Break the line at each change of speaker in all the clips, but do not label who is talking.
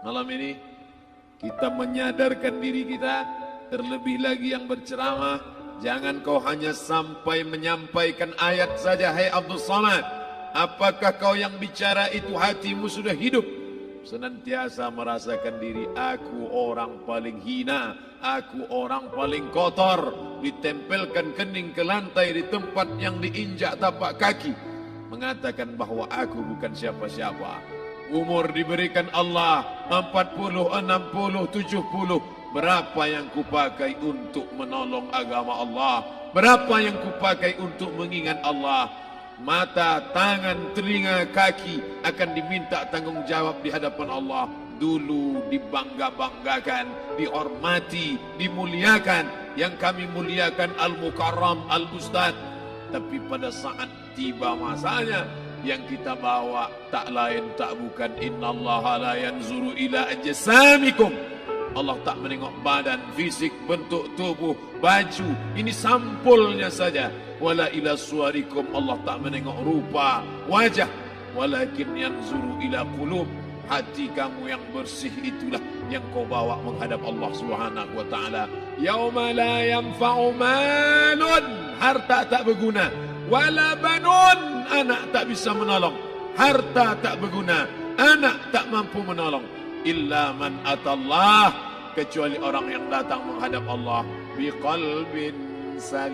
Malam ini kita menyadarkan diri kita, terlebih lagi yang berceramah, jangan kau hanya sampai menyampaikan ayat saja. Hai Abdul Samad, apakah kau yang bicara itu hatimu sudah hidup? Senantiasa merasakan diri, aku orang paling hina, aku orang paling kotor, ditempelkan kening ke lantai di tempat yang diinjak tapak kaki, mengatakan bahwa aku bukan siapa-siapa. Umur diberikan Allah 40, 60, 70. Berapa yang kupakai untuk menolong agama Allah? Berapa yang kupakai untuk mengingat Allah? Mata, tangan, telinga, kaki akan diminta tanggung jawab di hadapan Allah. Dulu dibangga-banggakan, dihormati, dimuliakan. Yang kami muliakan Al-Mukarram, Al-Ustadz. Tapi pada saat tiba masanya, yang kita bawa tak lain tak bukan innallaha la yanzuru ila ajsamikum. Allah tak menengok badan, fisik, bentuk tubuh, baju. Ini sampulnya saja. Wala ila suwarikum, Allah tak menengok rupa, wajah. Walakin yanzuru ila qulub. Hati kamu yang bersih itulah yang kau bawa menghadap Allah Subhanahu wa taala. Yauma la yanfa'u malun, harta tak berguna. Wala banun, anak tak bisa menolong. Harta tak berguna, anak tak mampu menolong. Illa man atallah, kecuali orang yang datang menghadap Allah biqalbin salim,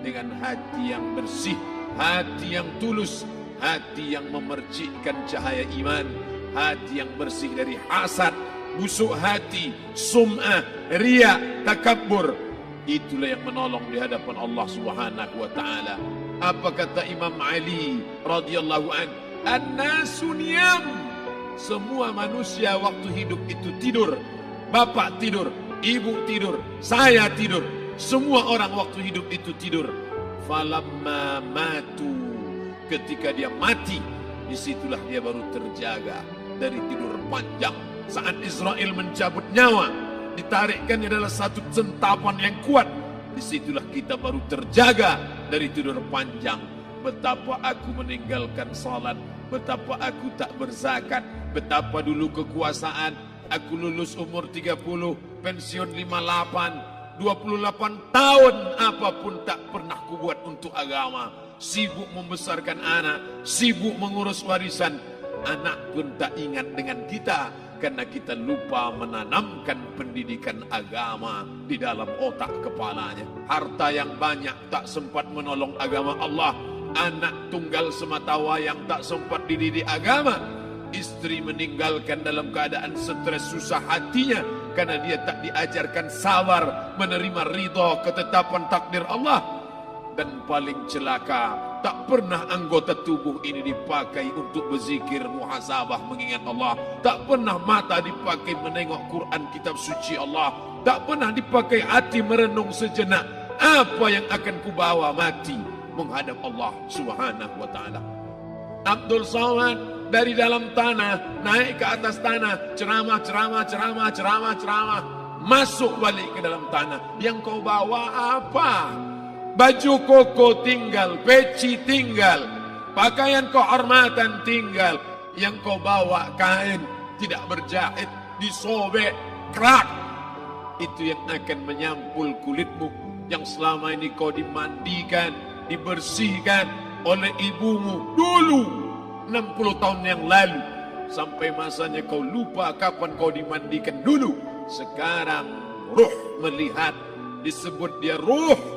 dengan hati yang bersih, hati yang tulus, hati yang memercikkan cahaya iman, hati yang bersih dari hasad, busuk hati, sum'ah, riya, takabbur. Itulah yang menolong di hadapan Allah Subhanahu wa taala. Apa kata Imam Ali radhiyallahu an? An-nasu niyam. Semua manusia waktu hidup itu tidur. Bapak tidur, ibu tidur, saya tidur. Semua orang waktu hidup itu tidur. Falamma matu, ketika dia mati, disitulah dia baru terjaga dari tidur panjang. Saat Israel mencabut nyawa, ditarikkannya adalah satu centapan yang kuat. Disitulah kita baru terjaga dari tidur panjang. Betapa aku meninggalkan salat, betapa aku tak berzakat, betapa dulu kekuasaan. Aku lulus umur 30, pensiun 58, 28 tahun, apapun tak pernah kubuat untuk agama. Sibuk membesarkan anak, sibuk mengurus warisan. Anak pun tak ingat dengan kita, karena kita lupa menanamkan pendidikan agama di dalam otak kepalanya. Harta yang banyak tak sempat menolong agama Allah. Anak tunggal semata wayang tak sempat dididik agama. Istri meninggalkan dalam keadaan stres susah hatinya, karena dia tak diajarkan sabar menerima ridha ketetapan takdir Allah. Dan paling celaka, tak pernah anggota tubuh ini dipakai untuk berzikir, muhasabah, mengingat Allah. Tak pernah mata dipakai menengok Quran, kitab suci Allah. Tak pernah dipakai hati merenung sejenak. Apa yang akan kubawa mati menghadap Allah Subhanahu wa ta'ala. Abdul Samad dari dalam tanah naik ke atas tanah, ceramah, masuk balik ke dalam tanah. Yang kau bawa apa? Baju koko tinggal, peci tinggal, pakaian kehormatan tinggal. Yang kau bawa kain tidak berjahit, disobek, kerak. Itu yang akan menyampul kulitmu, yang selama ini kau dimandikan, dibersihkan oleh ibumu dulu 60 tahun yang lalu. Sampai masanya kau lupa kapan kau dimandikan dulu. Sekarang ruh melihat, disebut dia ruh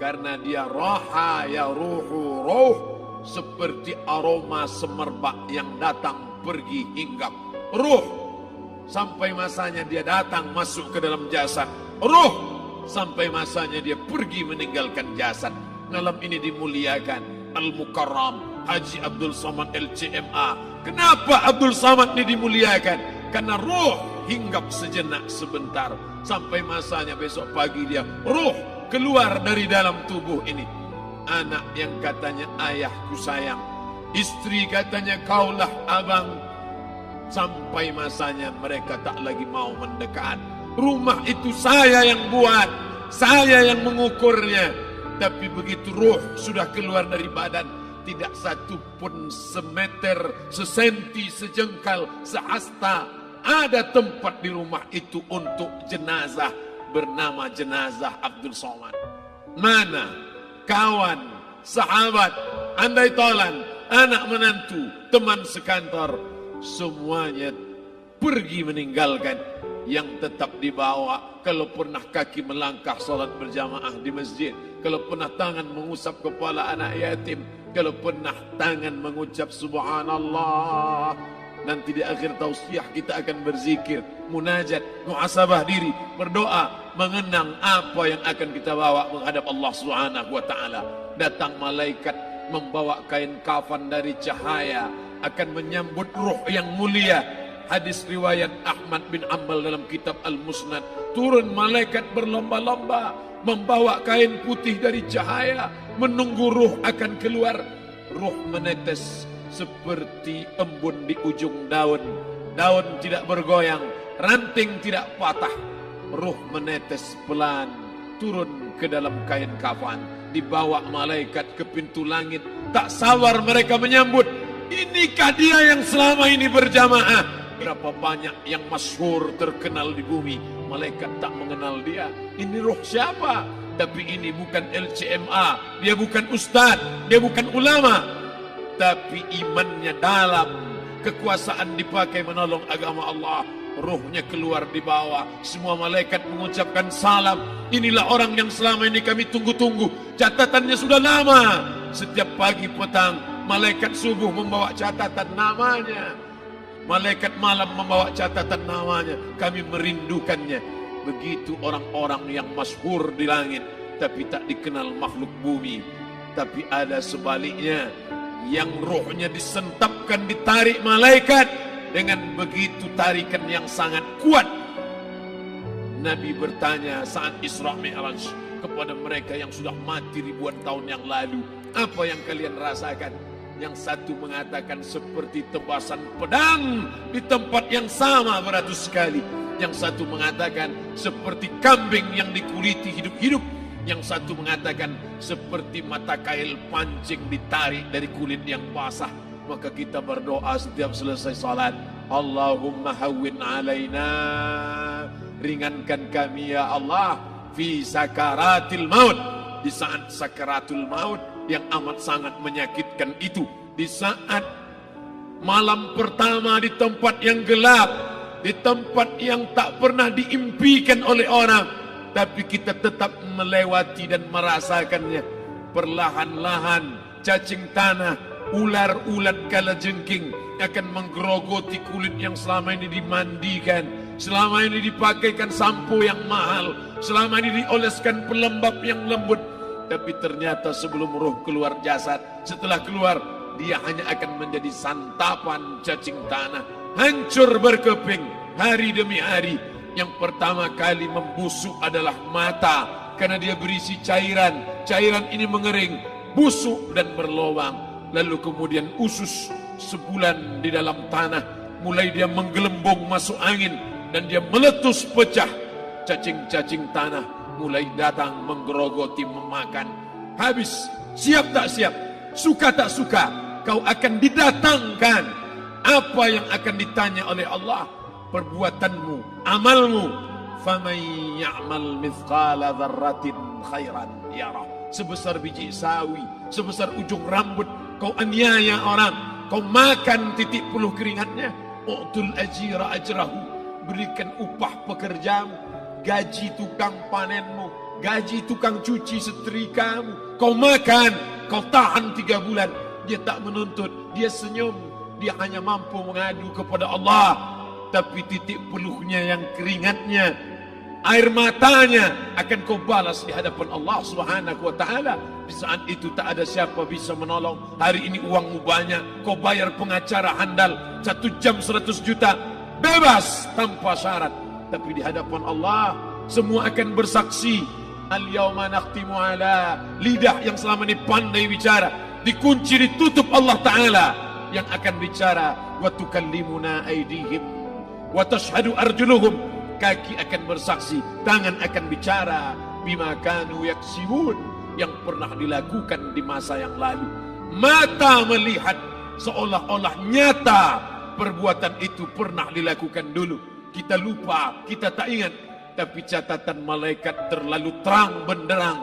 karena dia raha ya ruhu ruh, seperti aroma semerbak yang datang pergi hinggap. Ruh sampai masanya dia datang masuk ke dalam jasad. Ruh sampai masanya dia pergi meninggalkan jasad. Malam ini dimuliakan Al-Mukarram Haji Abdul Samad LCMA. Kenapa Abdul Samad ini dimuliakan? Karena ruh hinggap sejenak sebentar, sampai masanya besok pagi dia ruh keluar dari dalam tubuh ini. Anak yang katanya ayahku sayang, istri katanya kaulah abang, sampai masanya mereka tak lagi mau mendekat. Rumah itu saya yang buat, saya yang mengukurnya. Tapi begitu ruh sudah keluar dari badan, tidak satu pun semeter, sesenti, sejengkal, sehasta ada tempat di rumah itu untuk jenazah bernama jenazah Abdul Somad. Mana kawan, sahabat, andai tolan, anak menantu, teman sekantor, semuanya pergi meninggalkan. Yang tetap dibawa, kalau pernah kaki melangkah salat berjamaah di masjid, kalau pernah tangan mengusap kepala anak yatim, kalau pernah tangan mengucap subhanallah. Nanti di akhir tausiah kita akan berzikir, munajat, muhasabah diri, berdoa, mengenang apa yang akan kita bawa menghadap Allah Subhanahu wa taala. Datang malaikat membawa kain kafan dari cahaya, akan menyambut ruh yang mulia. Hadis riwayat Ahmad bin Ambal dalam kitab Al-Musnad, turun malaikat berlomba-lomba membawa kain putih dari cahaya, menunggu ruh akan keluar. Ruh menetes seperti embun di ujung daun. Daun tidak bergoyang, ranting tidak patah. Ruh menetes pelan, turun ke dalam kain kafan, dibawa malaikat ke pintu langit. Tak sabar mereka menyambut. Inikah dia yang selama ini berjamaah? Berapa banyak yang masyhur terkenal di bumi, malaikat tak mengenal dia. Ini roh siapa? Tapi ini bukan LCMA, dia bukan ustaz, dia bukan ulama, tapi imannya dalam, kekuasaan dipakai menolong agama Allah. Ruhnya keluar di bawah, semua malaikat mengucapkan salam. Inilah orang yang selama ini kami tunggu-tunggu, catatannya sudah lama. Setiap pagi petang, malaikat subuh membawa catatan namanya, malaikat malam membawa catatan namanya. Kami merindukannya. Begitu orang-orang yang masyhur di langit, tapi tak dikenal makhluk bumi. Tapi ada sebaliknya, yang rohnya disentapkan, ditarik malaikat dengan begitu tarikan yang sangat kuat. Nabi bertanya saat Isra Mi'raj kepada mereka yang sudah mati ribuan tahun yang lalu, apa yang kalian rasakan? Yang satu mengatakan seperti tebasan pedang di tempat yang sama beratus kali. Yang satu mengatakan seperti kambing yang dikuliti hidup-hidup. Yang satu mengatakan seperti mata kail pancing ditarik dari kulit yang basah. Maka kita berdoa setiap selesai salat, Allahumma hawwin alaina, ringankan kami ya Allah, fi sakaratil maut, di saat sakaratul maut yang amat sangat menyakitkan itu. Di saat malam pertama di tempat yang gelap, di tempat yang tak pernah diimpikan oleh orang, tapi kita tetap melewati dan merasakannya. Perlahan-lahan cacing tanah, ular-ulat kalajengking akan menggerogoti kulit yang selama ini dimandikan, selama ini dipakaikan sampo yang mahal, selama ini dioleskan pelembab yang lembut. Tapi ternyata sebelum roh keluar jasad, setelah keluar, dia hanya akan menjadi santapan cacing tanah, hancur berkeping hari demi hari. Yang pertama kali membusuk adalah mata, karena dia berisi cairan. Cairan ini mengering, busuk dan berlubang. Lalu kemudian usus sebulan di dalam tanah, mulai dia menggelembung masuk angin dan dia meletus pecah. Cacing-cacing tanah mulai datang menggerogoti, memakan. Habis, siap tak siap, suka tak suka, kau akan didatangkan. Apa yang akan ditanya oleh Allah? Perbuatanmu, amalmu. Faman ya'mal mithqala dzarratin khairan yarah. Sebesar biji sawi, sebesar ujung rambut, kau aniaya orang, kau makan titik puluh keringatnya. U'tul ajira ajrahu, berikan upah pekerjamu, gaji tukang panenmu, gaji tukang cuci setrikamu. Kau makan, kau tahan 3 bulan. Dia tak menuntut, dia senyum, dia hanya mampu mengadu kepada Allah. Tapi titik peluhnya yang keringatnya, air matanya akan kau balas di hadapan Allah Subhanahu wa taala. Di saat itu tak ada siapa bisa menolong. Hari ini uangmu banyak, kau bayar pengacara handal 1 jam 100 juta, bebas tanpa syarat. Tapi di hadapan Allah semua akan bersaksi. Al-yawma nakhtimu ala, lidah yang selama ini pandai bicara dikunci, ditutup Allah Ta'ala yang akan bicara. Wa tukallimuna aydihim wa tashhadu arjuluhum, kaki akan bersaksi, tangan akan bicara. Bima kanu yaksibun, yang pernah dilakukan di masa yang lalu. Mata melihat seolah-olah nyata perbuatan itu pernah dilakukan dulu. Kita lupa, kita tak ingat. Tapi catatan malaikat terlalu terang benderang.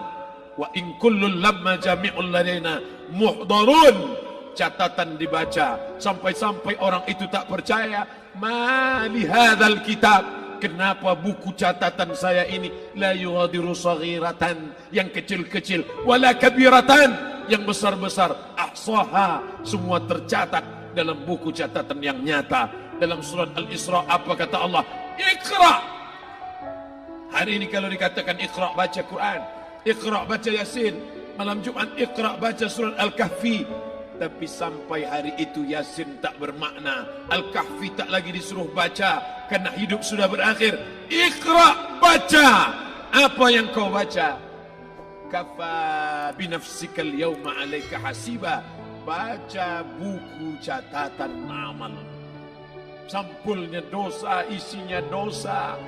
Wa in kullun lamma jami'ul ladaina muhdarun. Catatan dibaca sampai-sampai orang itu tak percaya. Ma li hadzal kitab, kenapa buku catatan saya ini la yughadiru saghiratan, yang kecil-kecil, wala kabiratan, yang besar-besar, ahsaha, semua tercatat dalam buku catatan yang nyata. Dalam surat Al-Isra apa kata Allah? Iqra. Hari ini kalau dikatakan Iqra baca Quran, Iqra baca Yasin, malam Jumat Iqra baca surat Al-Kahfi. Tapi sampai hari itu Yasin tak bermakna, Al-Kahfi tak lagi disuruh baca, karena hidup sudah berakhir. Iqra, baca. Apa yang kau baca? Kafa binafsika al-yawma 'alaika hasiba. Baca buku catatan amal. Sampulnya dosa, isinya dosa.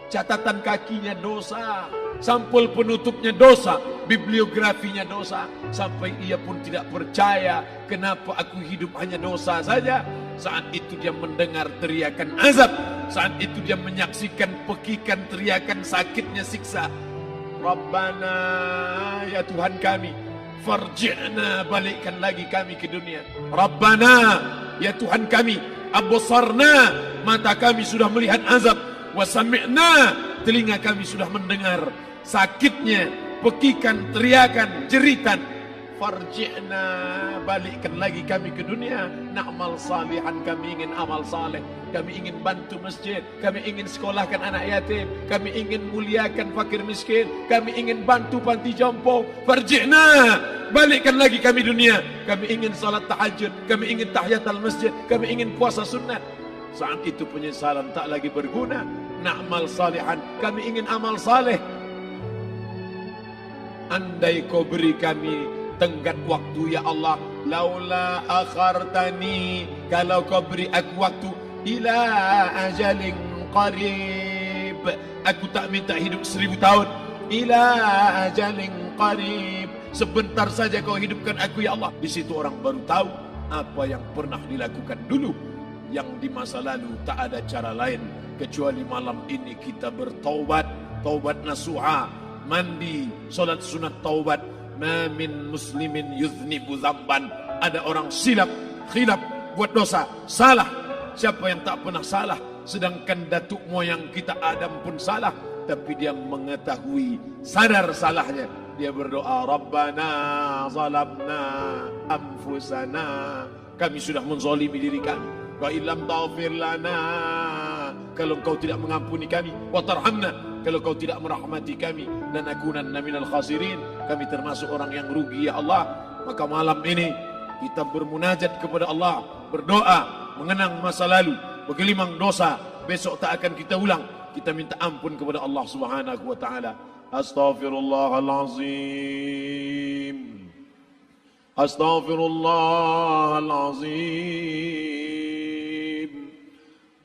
Catatan kakinya dosa, sampul penutupnya dosa, bibliografinya dosa. Sampai ia pun tidak percaya, kenapa aku hidup hanya dosa saja. Saat itu dia mendengar teriakan azab, saat itu dia menyaksikan pekikan teriakan sakitnya siksa. Rabbana, ya Tuhan kami, farji'na, balikkan lagi kami ke dunia. Rabbana, ya Tuhan kami, absarna, mata kami sudah melihat azab. Wasami'na, telinga kami sudah mendengar sakitnya, pekikan, teriakan, jeritan. Farji'na, balikkan lagi kami ke dunia. Na'mal salihan, kami ingin amal saleh. Kami ingin bantu masjid, kami ingin sekolahkan anak yatim, kami ingin muliakan fakir miskin, kami ingin bantu panti jompo. Farji'na, balikkan lagi kami dunia. Kami ingin salat tahajud, kami ingin tahiyatul masjid, kami ingin puasa sunat. Saat itu penyesalan tak lagi berguna. Na'mal salihan, kami ingin amal saleh. Andai kau beri kami tenggat waktu ya Allah, laula akhartani, kalau kau beri aku waktu, ila ajalin qarib, aku tak minta hidup 1000 tahun, ila ajalin qarib, sebentar saja kau hidupkan aku ya Allah. Di situ orang baru tahu apa yang pernah dilakukan dulu, yang di masa lalu tak ada cara lain kecuali malam ini kita bertaubat, taubat nasuha, mandi, solat sunat taubat. Ma min muslimin yuznibu dzamban, ada orang silap, khilaf, buat dosa, salah. Siapa yang tak pernah salah? Sedangkan datuk moyang kita Adam pun salah, tapi dia mengetahui, sadar salahnya. Dia berdoa, Rabbana zalamna anfusana, kami sudah menzalimi diri kami. Wa illam taghfir lana, kalau engkau tidak mengampuni kami, wa tarhamna, kalau kau tidak merahmati kami, lanakunanna minal khasirin, kami termasuk orang yang rugi ya Allah. Maka malam ini kita bermunajat kepada Allah, berdoa, mengenang masa lalu, bergelimang dosa, besok tak akan kita ulang. Kita minta ampun kepada Allah Subhanahu wa taala. Astaghfirullahalazim, astaghfirullahalazim,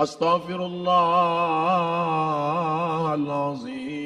astaghfirullahalazim.